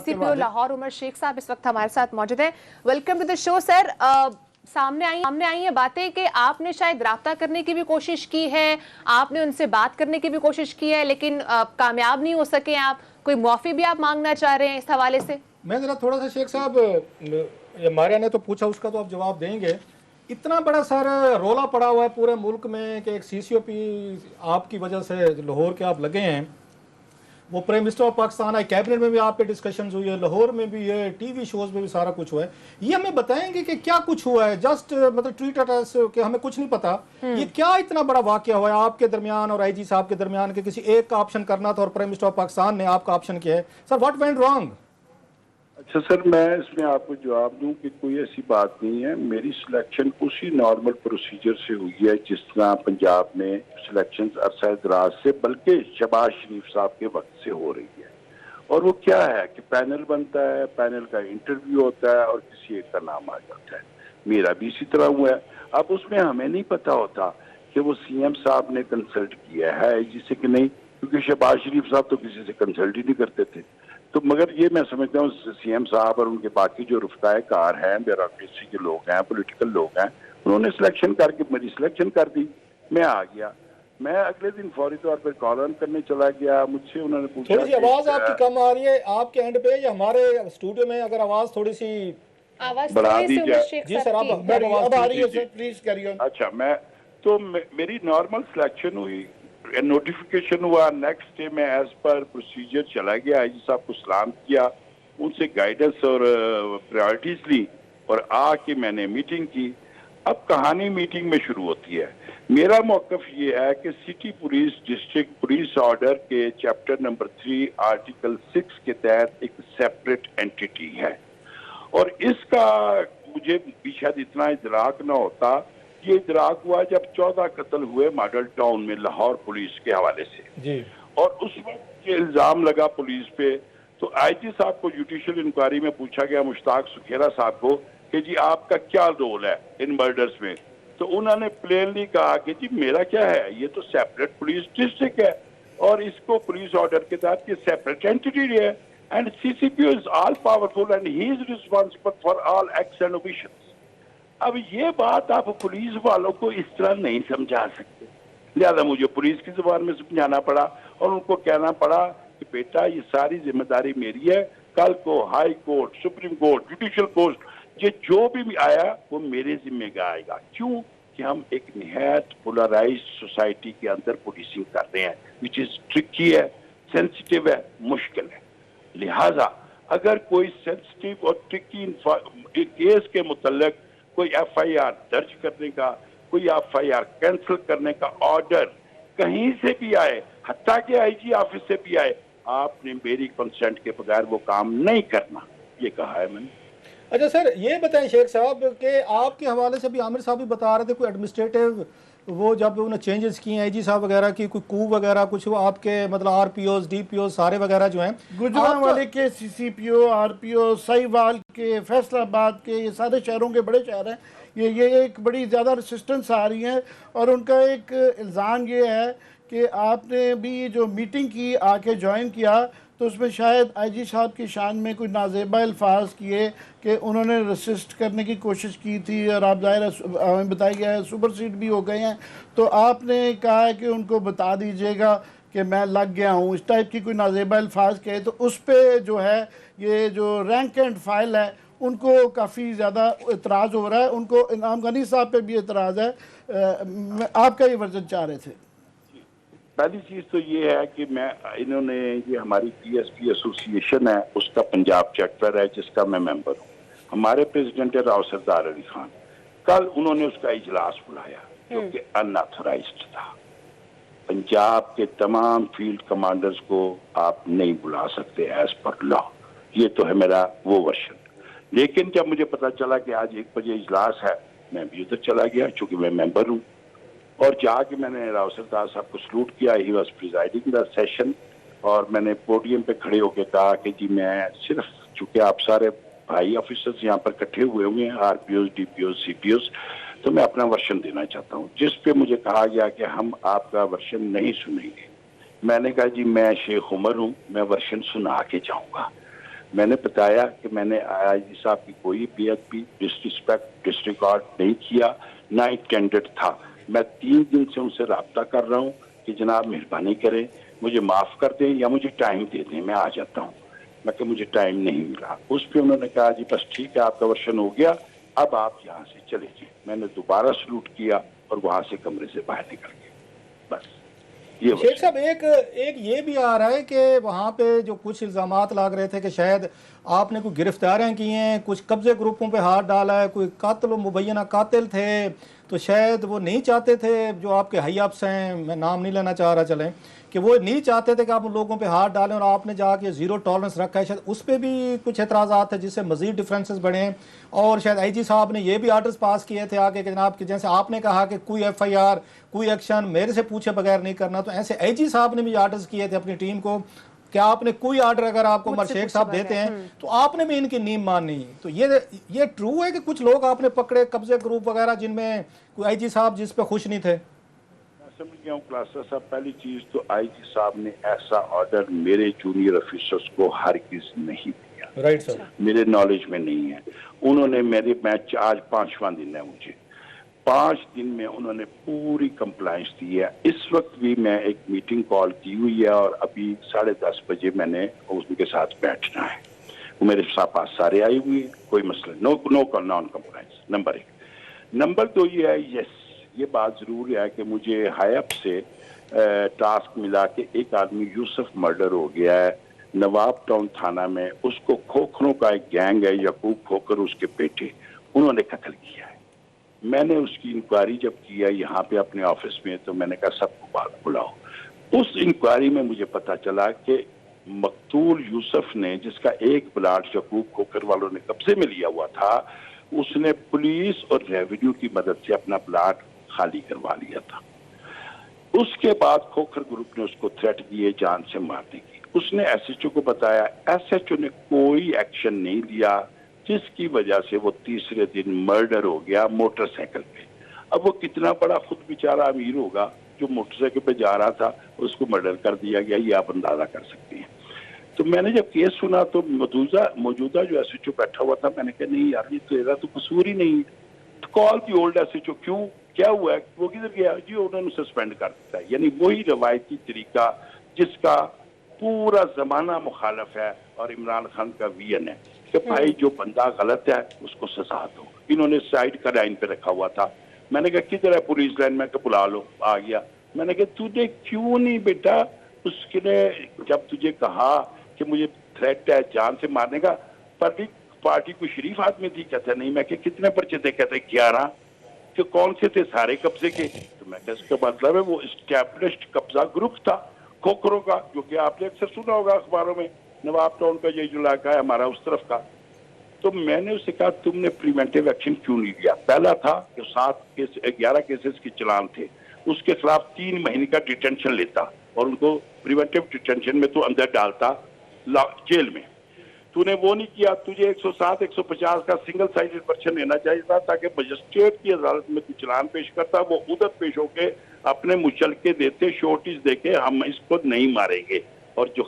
CPO Lahore Umar Sheikh साहब इस वक्त हमारे साथ मौजूद हैं। Welcome to the show sir. सामने आई है बातें कि आपने शायद राब्ता करने की भी कोशिश की है, आपने उनसे बात करने की भी कोशिश की है, लेकिन कामयाब नहीं हो सके आप। कोई मुआफी भी आप मांगना चाह रहे हैं इस हवाले से? मैं ज़रा थोड़ा सा शेख साहब, मारिया ने तो पूछा, उसका तो आप जवाब देंगे। इतना बड़ा सारा रोला पड़ा हुआ है पूरे मुल्क में कि एक सीसीओपी आपकी वजह से लाहौर के आप लगे हैं। वो प्राइम मिनिस्टर ऑफ पाकिस्तान है, कैबिनेट में भी आप पे डिस्कशन हुई है, लाहौर में भी है, टीवी शोज में भी सारा कुछ हुआ है। ये हमें बताएंगे कि क्या कुछ हुआ है? जस्ट मतलब ट्वीट अटैक के हमें कुछ नहीं पता। ये क्या इतना बड़ा वाकया हुआ है आपके दरमियान और आईजी साहब के दरमियान के किसी एक का ऑप्शन करना था और प्राइम मिनिस्टर ऑफ पाकिस्तान ने आपका ऑप्शन किया है? Sir what went wrong? अच्छा सर, मैं इसमें आपको जवाब दूं कि कोई ऐसी बात नहीं है। मेरी सिलेक्शन उसी नॉर्मल प्रोसीजर से हुई है जिस तरह पंजाब में सिलेक्शन अरसा दराज से, बल्कि शहबाज शरीफ साहब के वक्त से हो रही है। और वो क्या है कि पैनल बनता है, पैनल का इंटरव्यू होता है और किसी एक का नाम आ जाता है। मेरा भी इसी तरह हुआ है। अब उसमें हमें नहीं पता होता कि वो सीएम साहब ने कंसल्ट किया है जिससे कि नहीं, क्योंकि शहबाज शरीफ साहब तो किसी से कंसल्ट ही नहीं करते थे। तो मगर ये मैं समझता हूँ सीएम साहब और उनके बाकी जो रुफ्ताए कार हैं, ब्यूरोक्रेसी के लोग हैं, पॉलिटिकल लोग हैं, उन्होंने सिलेक्शन करके मेरी सिलेक्शन कर दी। मैं आ गया। मैं अगले दिन फौरी तौर पर कॉल ऑन करने चला गया। मुझसे उन्होंने पूछा, थोड़ी सी आवाज आपकी कम आ रही है आपके एंड पे या हमारे स्टूडियो में? अगर आवाज थोड़ी सी बढ़ा दी जाए। जी सर, अब आ रही है सर, प्लीज कैरी ऑन। अच्छा, मैं तो मेरी नॉर्मल सिलेक्शन हुई, नोटिफिकेशन हुआ। नेक्स्ट डे मैं एज पर प्रोसीजर चला गया, आईजी साहब को सलाम किया, उनसे गाइडेंस और प्रायोरिटीज ली और आके मैंने मीटिंग की। अब कहानी मीटिंग में शुरू होती है। मेरा मौकफ ये है कि city police district police order के चैप्टर नंबर 3 आर्टिकल 6 के तहत एक सेपरेट एंटिटी है और इसका मुझे भी शायद इतना इदराक ना होता। ये इदराक हुआ जब 14 कत्ल हुए मॉडल टाउन में लाहौर पुलिस के हवाले से जी। और उस वक्त ये इल्जाम लगा पुलिस पे। तो आईजी साहब को जुडिशियल इंक्वायरी में पूछा गया, मुश्ताक सुखेरा साहब को, कि जी आपका क्या रोल है इन मर्डर्स में? तो उन्होंने प्लेनली कहा कि जी मेरा क्या है, ये तो सेपरेट पुलिस डिस्ट्रिक्ट है और इसको पुलिस ऑर्डर के तहत ये सेपरेट एंटिटी है and CCPO is all powerful and he is responsible for all acts and omissions. अब ये बात आप पुलिस वालों को इस तरह नहीं समझा सकते, लिहाजा मुझे पुलिस की जुबान में समझाना पड़ा और उनको कहना पड़ा कि बेटा ये सारी जिम्मेदारी मेरी है। कल को high court, supreme court, judicial court, ये जो भी आया वो मेरे जिम्मे का आएगा। क्यों कि हम एक निहायत पोलराइज्ड सोसाइटी के अंदर पुलिसिंग कर रहे हैं, विच इज ट्रिकी है, सेंसिटिव है, मुश्किल है। लिहाजा अगर कोई सेंसिटिव और ट्रिकी केस के मुतल्लिक कोई एफआईआर दर्ज करने का, कोई एफआईआर कैंसिल करने का ऑर्डर कहीं से भी आए, हत्ता के आईजी ऑफिस से भी आए, आपने मेरी कंसेंट के बगैर वो काम नहीं करना, ये कहा है मैंने। अच्छा सर, ये बताएं शेख साहब कि आपके हवाले से भी आमिर साहब भी बता रहे थे कोई एडमिनिस्ट्रेटिव वो जब उन्होंने चेंजेस किए हैं आईजी साहब वगैरह की, कोई कू वगैरह कुछ आपके मतलब आरपीओस डीपीओ सारे वगैरह जो हैं, गुजरांवाले के सीसीपीओ, आरपीओ, साहिवाल के, फैसलाबाद के, ये सारे शहरों के बड़े शहर हैं। ये एक बड़ी ज़्यादा रेसिस्टेंस आ रही है और उनका एक इल्ज़ाम ये है कि आपने भी जो मीटिंग की आके ज्वाइन किया तो उसमें शायद आईजी साहब की शान में कोई नाजेबा अल्फाज किए कि उन्होंने रसिस्ट करने की कोशिश की थी और आप ज़ाहिर हमें बताया गया है सुपरसीड भी हो गए हैं। तो आपने कहा है कि उनको बता दीजिएगा कि मैं लग गया हूँ, इस टाइप की कोई नाजेबा अल्फाज कहे तो उस पर जो है ये जो रैंक एंड फाइल है उनको काफ़ी ज़्यादा इतराज़ हो रहा है, उनको इनाम गनी साहब पे भी इतराज़ है। आपका ये वर्जन चाह रहे थे। पहली चीज तो ये है कि इन्होंने ये हमारी पीएसपी एसोसिएशन है उसका पंजाब चैप्टर है जिसका मैं मेंबर हूँ। हमारे प्रेसिडेंट है राव सरदार अली खान। कल उन्होंने उसका इजलास बुलाया जो कि अनऑथराइज्ड था। पंजाब के तमाम फील्ड कमांडर्स को आप नहीं बुला सकते एज पर लॉ, ये तो है मेरा वो वर्शन। लेकिन जब मुझे पता चला कि आज 1 बजे इजलास है, मैं भी उधर चला गया चूंकि मैं मेंबर हूँ और जाके मैंने राव सरदार साहब को सलूट किया। He was presiding the session और मैंने पोडियम पे खड़े होकर कहा कि जी मैं सिर्फ, चूंकि आप सारे भाई ऑफिसर्स यहाँ पर इकट्ठे हुए हुए हैं, आरपीओस, डीपीओस, सीपीओस, तो मैं अपना वर्शन देना चाहता हूँ। जिस पे मुझे कहा गया कि हम आपका वर्शन नहीं सुनेंगे। मैंने कहा जी मैं शेख उमर हूँ, मैं वर्शन सुना के जाऊँगा। मैंने बताया कि मैंने आईजी साहब की कोई बेअदबी, डिसरिस्पेक्ट, डिसरिगार्ड नहीं किया, ना इंटेंडेड था। मैं 3 दिन से उनसे रब्ता कर रहा हूँ कि जनाब मेहरबानी करें, मुझे माफ़ कर दें या मुझे टाइम दे दें, मैं आ जाता हूँ। मैं कि मुझे टाइम नहीं मिला। उस पर उन्होंने कहा जी बस ठीक है, आपका वर्शन हो गया, अब आप यहाँ से चले जाइए। मैंने दोबारा सलूट किया और वहाँ से कमरे से बाहर निकल गया। बस ये शेख साहब, एक ये भी आ रहा है कि वहाँ पे जो कुछ इल्ज़ामात लग रहे थे कि शायद आपने कोई गिरफ्तारियाँ की हैं, कुछ कब्जे ग्रुपों पे हाथ डाला है, कोई कातिल मुबैना कातिल थे, तो शायद वो नहीं चाहते थे, जो आपके हाई अप्स हैं, मैं नाम नहीं लेना चाह रहा चलें, कि वो नहीं चाहते थे कि आप उन लोगों पे हाथ डालें, और आपने जाके ज़ीरो टॉलरेंस रखा है। शायद उस पर भी कुछ एतराज़ात है जिससे मज़ीद डिफरेंसेस बढ़े हैं। और शायद आईजी साहब ने ये भी आर्डर्स पास किए थे आगे कि जनाब कि जैसे आपने कहा कि कोई FIR, कोई एक्शन मेरे से पूछे बगैर नहीं करना, तो ऐसे आईजी साहब ने भी आर्डर्स किए थे अपनी टीम को कि आपने कोई आर्डर अगर आपको उमर शेख साहब देते हैं तो आपने भी इनकी नीम माननी है। तो ये ट्रू है कि कुछ लोग आपने पकड़े, कब्जे ग्रुप वगैरह, जिनमें कोई आईजी साहब जिस पे खुश नहीं थे? समझ गया हूँ क्लासा साहब। पहली चीज तो आईजी साहब ने ऐसा ऑर्डर मेरे जूनियर ऑफिसर्स को हरगिज नहीं दिया। Right sir. मेरे नॉलेज में नहीं है। उन्होंने मैं आज 5वां दिन है, मुझे 5 दिन में उन्होंने पूरी कंप्लायंस दी है। इस वक्त भी मैं एक मीटिंग कॉल की हुई है और अभी 10:30 बजे मैंने उनके साथ बैठना है। वो मेरे पास सारे आई हुई है, कोई मसला नॉन कंप्लायंस। नंबर 1। नंबर 2 ये है, यस ये बात जरूर है कि मुझे हायप से टास्क मिला कि एक आदमी यूसुफ मर्डर हो गया है नवाब टाउन थाना में। उसको खोखरों का एक गैंग है, यकूब खोखर उसके बेटे, उन्होंने कत्ल किया है। मैंने उसकी इंक्वायरी जब किया यहाँ पे अपने ऑफिस में, तो मैंने कहा सबको बात बुलाओ। उस इंक्वायरी में मुझे पता चला कि मकतूल यूसुफ ने, जिसका एक प्लाट यकूब खोखर वालों ने कब्जे में लिया हुआ था, उसने पुलिस और रेवेन्यू की मदद से अपना प्लाट खाली करवा लिया था। उसके बाद खोखर ग्रुप ने उसको थ्रेट दिए जान से मारने की। उसने SHO को बताया, SHO ने कोई एक्शन नहीं लिया, जिसकी वजह से वो तीसरे दिन मर्डर हो गया मोटरसाइकिल पे। अब वो कितना बड़ा खुद बेचारा अमीर होगा जो मोटरसाइकिल पे जा रहा था, उसको मर्डर कर दिया गया, ये आप अंदाजा कर सकते हैं। तो मैंने जब केस सुना तो मौजूदा जो SHO बैठा हुआ था, मैंने कहा नहीं यार ये तेरा तो कसूर ही नहीं। तो कॉल दी ओल्ड SHO, क्यों क्या हुआ है, वो किधर गया जी, उन्होंने सस्पेंड कर दिया है। यानी वही रवायती तरीका जिसका पूरा जमाना मुखालफ है और इमरान खान का विजन है कि भाई जो बंदा गलत है उसको सजा दो। इन्होंने साइड का लाइन पे रखा हुआ था। मैंने कहा किधर है पुलिस लाइन, में बुला लो, आ गया। मैंने कहा तुझे क्यों नहीं बेटा, उसके जब तुझे कहा कि मुझे थ्रेट है जान से मारने का, पब्लिक पार्टी कोई शरीफ आदमी थी, कहता नहीं। मैं कितने पर्चे थे, कहते 11। कि कौन से थे, सारे कब्जे के। तो मैं इसका मतलब है वो एस्टैब्लिश्ड कब्जा ग्रुप था खोखरों का, जो कि आपने अक्सर सुना होगा अखबारों में, नवाब टाउन का ये जो इलाका है हमारा उस तरफ का। तो मैंने उससे कहा तुमने प्रिवेंटिव एक्शन क्यों नहीं लिया? पहला था कि 11 केसेस के चलान थे, उसके खिलाफ 3 महीने का डिटेंशन लेता और उनको प्रिवेंटिव डिटेंशन में तो अंदर डालता जेल में। तूने वो नहीं किया। तुझे 107, 150 का सिंगल साइडेड वर्शन लेना चाहिए था, ताकि मजिस्ट्रेट की अदालत में तू चलान पेश करता, वो उधर पेश होके अपने मुचलके देते, शोटिस देके हम इसको नहीं मारेंगे। और जो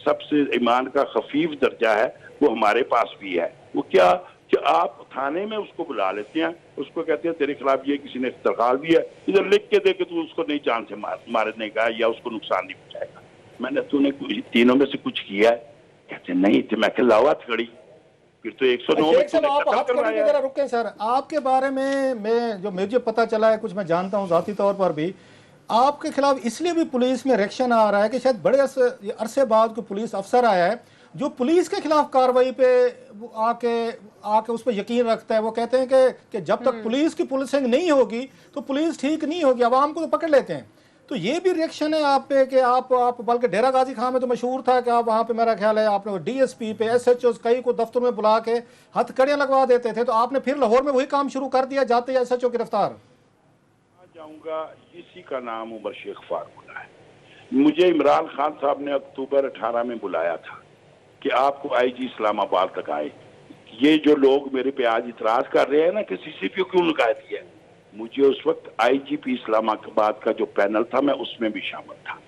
सबसे ईमान का खफीफ दर्जा है वो हमारे पास भी है। वो क्या कि आप थाने में उसको बुला लेते हैं, उसको कहते हैं तेरे खिलाफ ये किसी ने दरखास्त दी है, इधर लिख के दे के तू उसको नहीं जान से मारने का या उसको नुकसान नहीं पहुंचाएगा। मैंने तूने तीनों में से कुछ किया है? कहते नहीं थे। मैं लावात खड़ी, फिर तो 109 में जरा रुके सर। आपके बारे में मैं जो मुझे पता चला है, कुछ मैं जानता हूं जाती तौर पर भी, आपके खिलाफ इसलिए भी पुलिस में रिएक्शन आ रहा है कि शायद बड़े अरसे बाद कोई पुलिस अफसर आया है जो पुलिस के खिलाफ कार्रवाई पे आके उस पर यकीन रखता है। वो कहते हैं कि जब तक पुलिस की पुलिसिंग नहीं होगी तो पुलिस ठीक नहीं होगी, आवाम को तो पकड़ लेते हैं। तो ये भी रिएक्शन है आप पे कि आप बल्कि डेरा गाजी खान में तो मशहूर था कि आप वहाँ पे, मेरा ख्याल है आपने DSP पे SHO कई को दफ्तर में बुला के हथकड़ियाँ लगवा देते थे, तो आपने फिर लाहौर में वही काम शुरू कर दिया, जाते ही SHO गिरफ्तार। जाऊंगा, इसी का नाम उमर शेख फारूक है। मुझे इमरान खान साहब ने अक्टूबर 18 में बुलाया था कि आपको IG इस्लामाबाद तक आए। ये जो लोग मेरे पे आज इतराज कर रहे हैं ना कि CCPO क्यों लगा दिया, मुझे उस वक्त IGP इस्लामाबाद का जो पैनल था मैं उसमें भी शामिल था।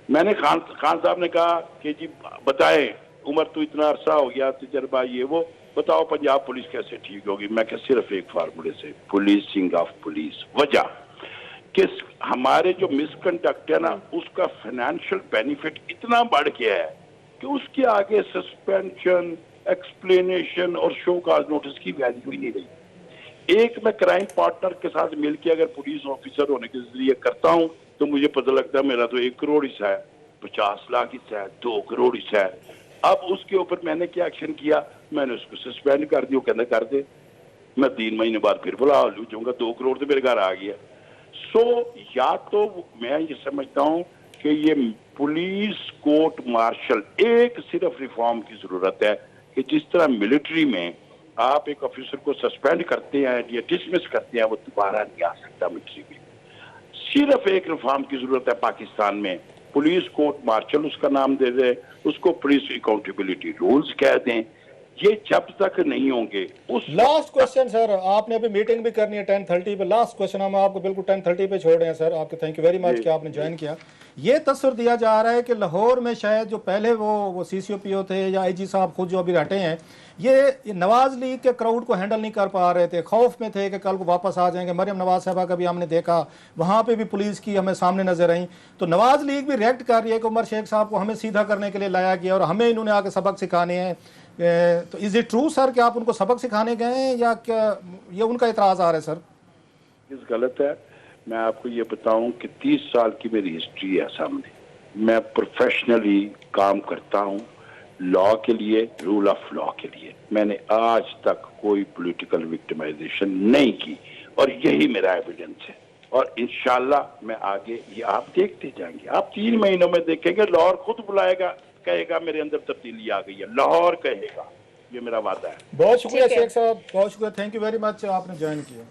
मैंने खान साहब ने कहा कि जी बताएं, उम्र तो इतना अरसा हो गया, तजर्बा ये वो, बताओ पंजाब पुलिस कैसे ठीक होगी? मैं कहा सिर्फ एक फार्मूले से, पुलिसिंग ऑफ पुलिस। वजह कि हमारे जो मिसकंडक्ट है ना, उसका फाइनेंशियल बेनिफिट इतना बढ़ गया है कि उसके आगे सस्पेंशन, एक्सप्लेनेशन और शो काज नोटिस की वैल्यू ही नहीं रही। एक मैं क्राइम पार्टनर के साथ मिलकर अगर पुलिस ऑफिसर होने के जरिए करता हूं तो मुझे पता लगता है मेरा तो 1 करोड़ हिस्सा है, 50 लाख हिस्सा है, 2 करोड़ हिस्सा है। अब उसके ऊपर मैंने क्या एक्शन किया? मैंने उसको सस्पेंड कर दिया, कहना कर दे, मैं 3 महीने बाद फिर बुला लूंगा, 2 करोड़ तो मेरे घर आ गया। सो या तो मैं ये समझता हूं कि ये पुलिस कोर्ट मार्शल एक सिर्फ रिफॉर्म की जरूरत है कि जिस तरह मिलिट्री में आप एक ऑफिसर को सस्पेंड करते हैं या डिसमिस करते हैं, वो दोबारा नहीं आ सकता मिलिट्री में। सिर्फ एक रिफॉर्म की जरूरत है पाकिस्तान में, पुलिस कोर्ट मार्शल उसका नाम दे दें, उसको पुलिस अकाउंटेबिलिटी रूल्स कह दें। ये जब तक नहीं होंगे उस लास्ट क्वेश्चन सर, आपने अभी मीटिंग भी करनी है 10:30 पे, लास्ट क्वेश्चन हम आपको बिल्कुल 10:30 पे छोड़ रहे हैं सर। आपके थैंक यू वेरी मच कि आपने ज्वाइन किया। ये तस्वीर दिया जा रहा है कि लाहौर में शायद जो पहले वो CCPO थे या IG साहब खुद जो अभी हटे हैं, ये नवाज लीग के क्राउड को हैंडल नहीं कर पा रहे थे, खौफ में थे कि कल को वापस आ जाएंगे। मरियम नवाज साहबा का भी हमने देखा, वहाँ पे भी पुलिस की हमें सामने नजर आई। तो नवाज लीग भी रिएक्ट कर रही है कि उमर शेख साहब को हमें सीधा करने के लिए लाया गया और हमें इन्होंने आके सबक सिखाने हैं। तो इज इट ट्रू सर कि आप उनको सबक सिखाने गए हैं या क्या ये उनका इतराज आ रहा है सर? गलत है। मैं आपको ये बताऊं कि 30 साल की मेरी हिस्ट्री है सामने। मैं प्रोफेशनली काम करता हूं लॉ के लिए, रूल ऑफ लॉ के लिए। मैंने आज तक कोई पॉलिटिकल विक्टिमाइजेशन नहीं की और यही मेरा एविडेंस है। और इंशाल्लाह मैं आगे, ये आप देखते जाएंगे, आप 3 महीनों में देखेंगे लाहौर खुद बुलाएगा, कहेगा मेरे अंदर तब्दीली आ गई है, लाहौर कहेगा, ये मेरा वादा है। बहुत शुक्रिया शेख साहब, बहुत शुक्रिया, थैंक यू वेरी मच, आपने ज्वाइन किया।